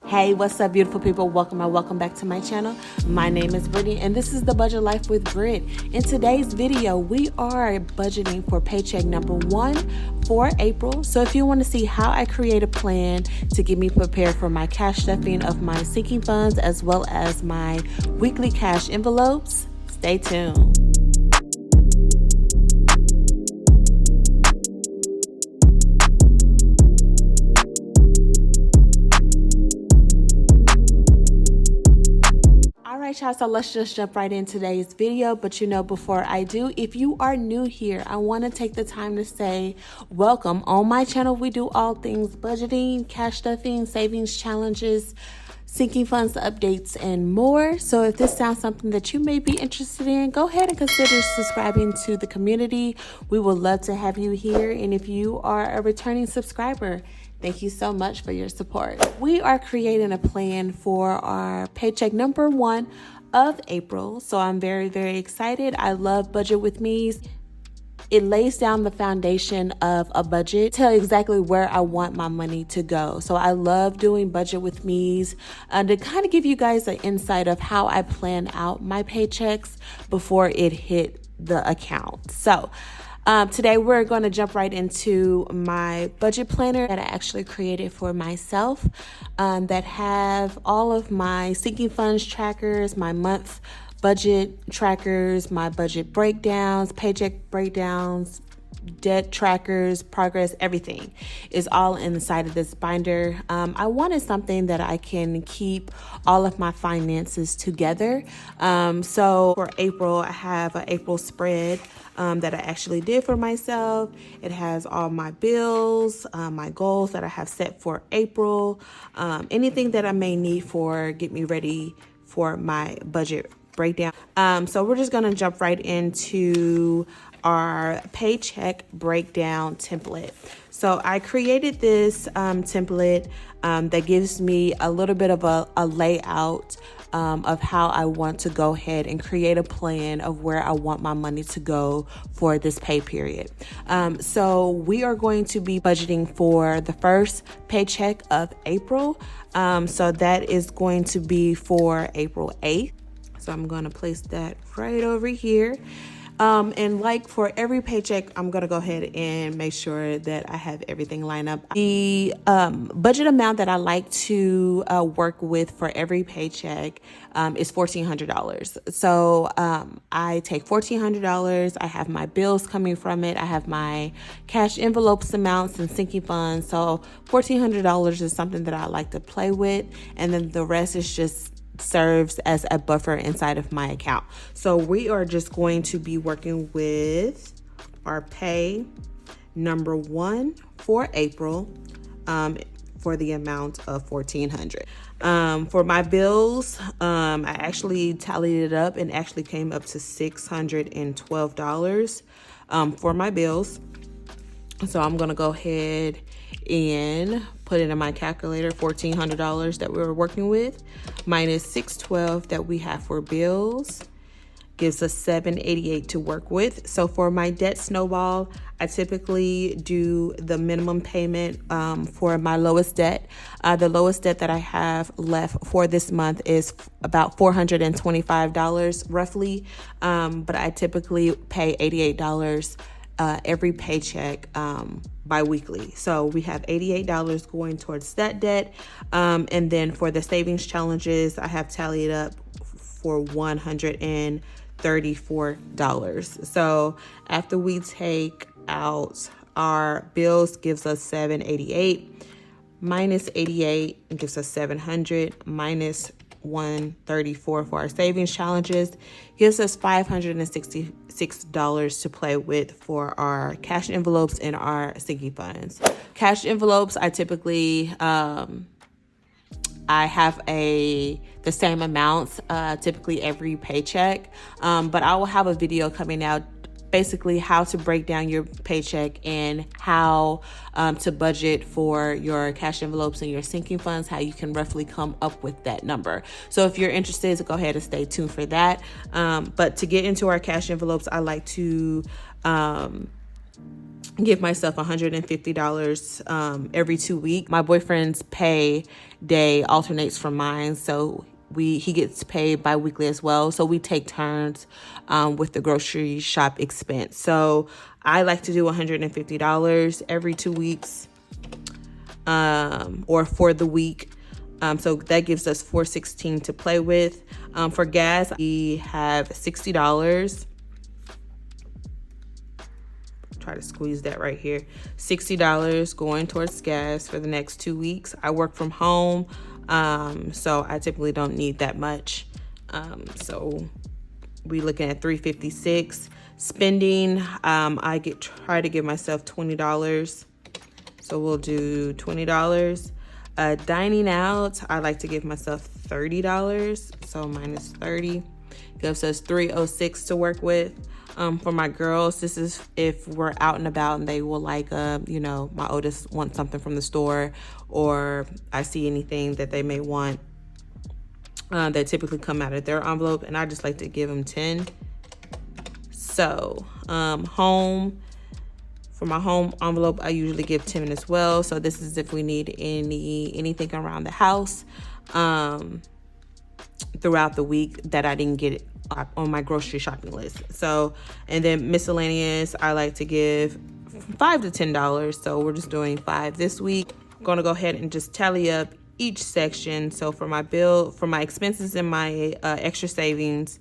Hey, what's up, beautiful people? Welcome back to my channel. My name is Brittany, and this is the Budget Life with Britt. In today's video, we are budgeting for paycheck number 1 for April. So if you want to see how I create a plan to get me prepared for my cash stuffing of my sinking funds as well as my weekly cash envelopes, stay tuned. Y'all, so let's just jump right in today's video. But before I do, if you are new here, I want to take the time to say welcome. On my channel, we do all things budgeting, cash stuffing, savings challenges, sinking funds updates, and more. So if this sounds something that you may be interested in, go ahead and consider subscribing to the community. We would love to have you here. And if you are a returning subscriber, thank you so much for your support. We are creating a plan for our paycheck number 1 of April. So I'm very, very excited. I love Budget With Me's. It lays down the foundation of a budget, tell exactly where I want my money to go. So I love doing Budget With Me's to kind of give you guys an insight of how I plan out my paychecks before it hit the account. So today we're going to jump right into my budget planner that I actually created for myself that have all of my sinking funds trackers, my month budget trackers, my budget breakdowns, paycheck breakdowns, debt trackers, progress, everything is all inside of this binder. I wanted something that I can keep all of my finances together. So for April, I have an April spread that I actually did for myself. It has all my bills, my goals that I have set for April, anything that I may need for get me ready for my budget breakdown. So we're just gonna jump right into our paycheck breakdown template. So I created this template that gives me a little bit of a layout of how I want to go ahead and create a plan of where I want my money to go for this pay period. So we are going to be budgeting for the first paycheck of April. So that is going to be for April 8th. So I'm going to place that right over here. And like for every paycheck, I'm going to go ahead and make sure that I have everything lined up. The budget amount that I like to work with for every paycheck is $1,400. So I take $1,400. I have my bills coming from it. I have my cash envelopes amounts and sinking funds. So $1,400 is something that I like to play with. And then the rest is just serves as a buffer inside of my account. So we are just going to be working with our pay number 1 for April for the amount of $1,400. For my bills, I actually tallied it up and actually came up to $612 for my bills. So I'm gonna go ahead and put it in my calculator, $1,400 that we were working with minus $612 that we have for bills gives us $788 to work with. So for my debt snowball, I typically do the minimum payment for my lowest debt. The lowest debt that I have left for this month is about $425 roughly, but I typically pay $88 every paycheck biweekly. So we have $88 going towards that debt. And then for the savings challenges, I have tallied up for $134. So after we take out our bills gives us $788 minus $88 gives us $700 minus $134 for our savings challenges gives us $566 to play with for our cash envelopes and our sinking funds. Cash envelopes, I typically I have the same amounts typically every paycheck, but I will have a video coming out basically how to break down your paycheck and how to budget for your cash envelopes and your sinking funds, how you can roughly come up with that number. So if you're interested, so go ahead and stay tuned for that. But to get into our cash envelopes, I like to give myself $150 every 2 weeks. My boyfriend's pay day alternates from mine, so he gets paid bi-weekly as well. So we take turns with the grocery shop expense. So I like to do $150 every 2 weeks or for the week. So that gives us $416 to play with. For gas, we have $60. Try to squeeze that right here. $60 going towards gas for the next 2 weeks. I work from home, so I typically don't need that much. So we looking at $356. Spending, I try to give myself $20. So we'll do $20. Dining out, I like to give myself $30. So minus 30 gives us $306 to work with. For my girls, this is if we're out and about and they will like, my oldest wants something from the store, or I see anything that they may want that typically come out of their envelope, and I just like to give them 10. So home, for my home envelope, I usually give 10 as well. So this is if we need anything around the house throughout the week that I didn't get on my grocery shopping list. So, and then miscellaneous, I like to give $5 to $10. So we're just doing 5 this week. I'm gonna go ahead and just tally up each section. So for my expenses and my extra savings,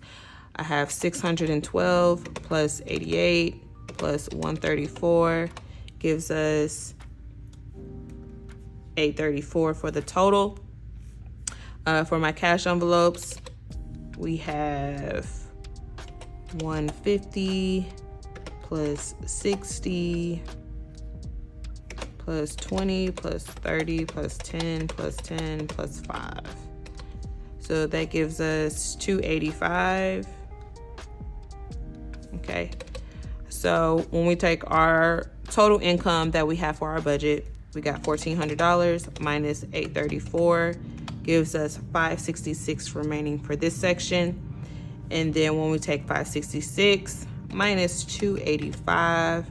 I have 612 plus 88 plus 134 gives us 834 for the total. For my cash envelopes, we have 150 plus 60 plus 20 plus 30 plus 10 plus 10 plus 5. So that gives us 285. Okay. So when we take our total income that we have for our budget, we got $1,400 minus 834 gives us 566 remaining for this section. And then when we take 566 minus 285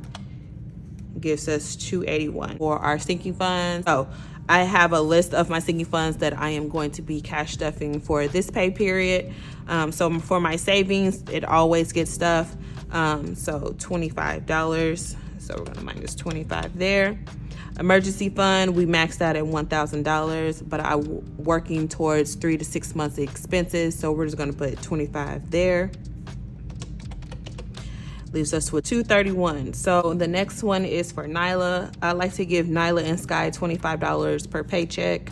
gives us 281 for our sinking funds. So I have a list of my sinking funds that I am going to be cash stuffing for this pay period. So for my savings, it always gets stuff. So $25. So we're gonna minus 25 there. Emergency fund, we maxed out at $1,000, but I'm working towards 3 to 6 months expenses. So we're just gonna put 25 there. Leaves us with 231. So the next one is for Nyla. I like to give Nyla and Sky $25 per paycheck.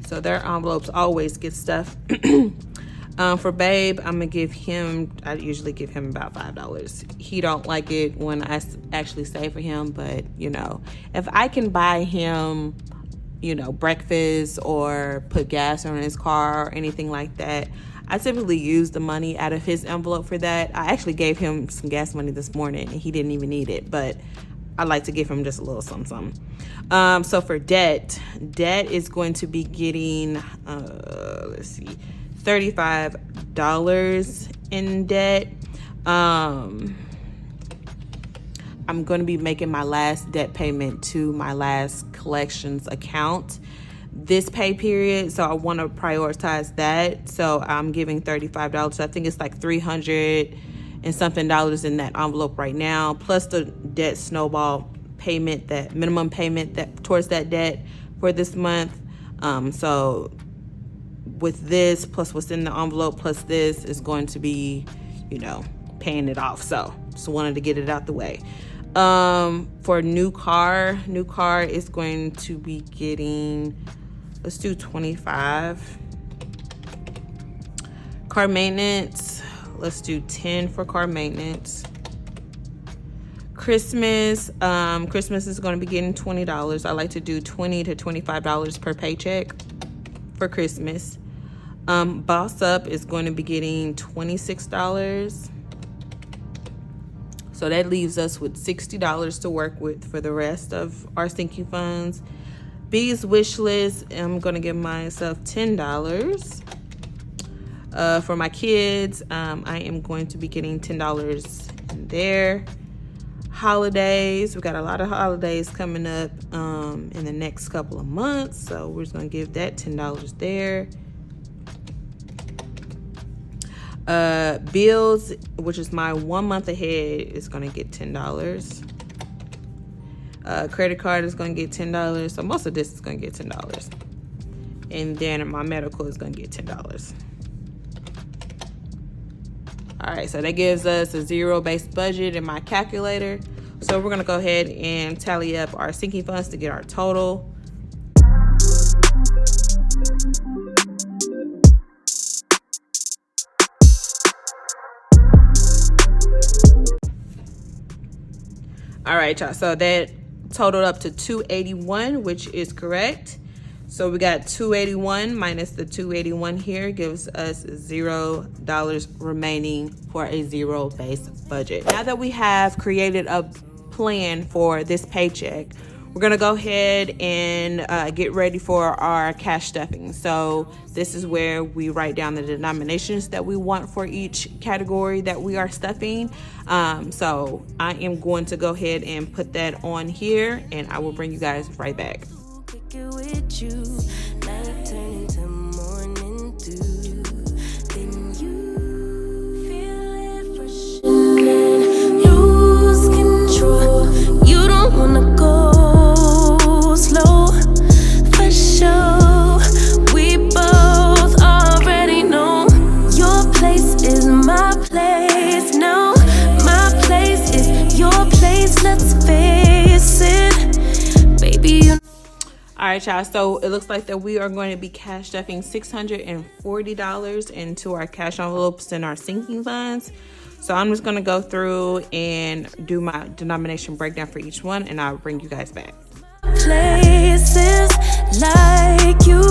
So their envelopes always get stuff. For Babe, I usually give him about $5. He don't like it when I actually save for him, but if I can buy him, breakfast or put gas on his car or anything like that, I typically use the money out of his envelope for that. I actually gave him some gas money this morning and he didn't even need it, but I like to give him just a little something. So for debt is going to be getting, $35 in debt. I'm going to be making my last debt payment to my last collections account this pay period, so I want to prioritize that. So I'm giving $35. I think it's like $300 and something in that envelope right now, plus the debt snowball payment, that minimum payment that towards that debt for this month. So with this plus what's in the envelope plus this is going to be, paying it off. So just wanted to get it out the way. For new car is going to be getting, let's do 25. Car maintenance, let's do 10 for car maintenance. Christmas is going to be getting $20. I like to do $20 to $25 per paycheck for Christmas. Boss Up is going to be getting $26. So that leaves us with $60 to work with for the rest of our sinking funds. B's wish list, I'm going to give myself $10. For my kids, I am going to be getting $10 in there. Holidays, we got a lot of holidays coming up in the next couple of months, so we're just gonna give that $10 there. Bills, which is my 1 month ahead, is gonna get $10. Credit card is gonna get $10, so most of this is gonna get $10. And then my medical is gonna get $10. All right, so that gives us a zero-based budget in my calculator. So we're gonna go ahead and tally up our sinking funds to get our total. All right, y'all, so that totaled up to $281, which is correct. So we got 281 minus the 281 here gives us $0 remaining for a zero-based budget. Now that we have created a plan for this paycheck, we're gonna go ahead and get ready for our cash stuffing. So this is where we write down the denominations that we want for each category that we are stuffing. So I am going to go ahead and put that on here, and I will bring you guys right back. With you, night turn into morning dew. Then you feel it rushing, lose control. You don't wanna go slow, for sure. We both already know your place is my place. No, my place is your place. Let's face it, baby. You. All right, y'all, so it looks like that we are going to be cash stuffing $640 into our cash envelopes and our sinking funds. So I'm just going to go through and do my denomination breakdown for each one, and I'll bring you guys back. Places like you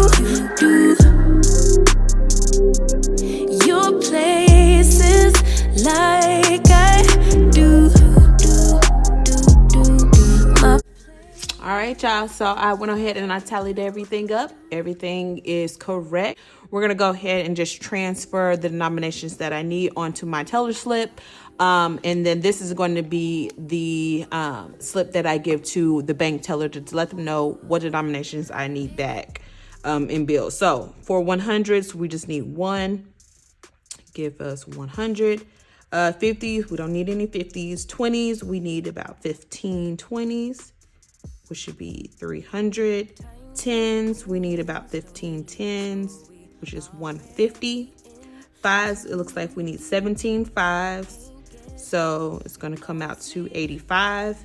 do. Your places like I do. All right, y'all, so I went ahead and I tallied everything up. Everything is correct. We're gonna go ahead and just transfer the denominations that I need onto my teller slip. And then this is going to be the slip that I give to the bank teller to let them know what denominations I need back in bills. So for 100s, we just need one. Give us 100. 50s, we don't need any 50s. 20s, we need about 15 20s. Which should be 300. 10s, we need about 15 10s, which is 150. 5s, it looks like we need 17 5s. So it's gonna come out to 85.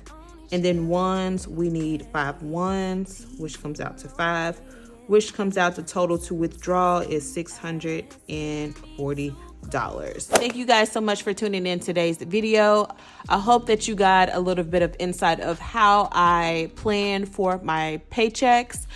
And then 1s, we need 5 1s, which comes out to 5, which comes out to total to withdraw is $640. Thank you guys so much for tuning in today's video. I hope that you got a little bit of insight of how I plan for my paychecks.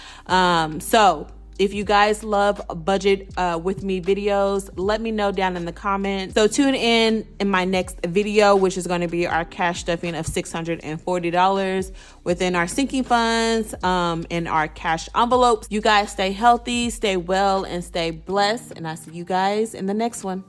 So if you guys love budget with me videos, let me know down in the comments. So tune in my next video, which is going to be our cash stuffing of $640 within our sinking funds and our cash envelopes. You guys stay healthy, stay well, and stay blessed. And I'll see you guys in the next one.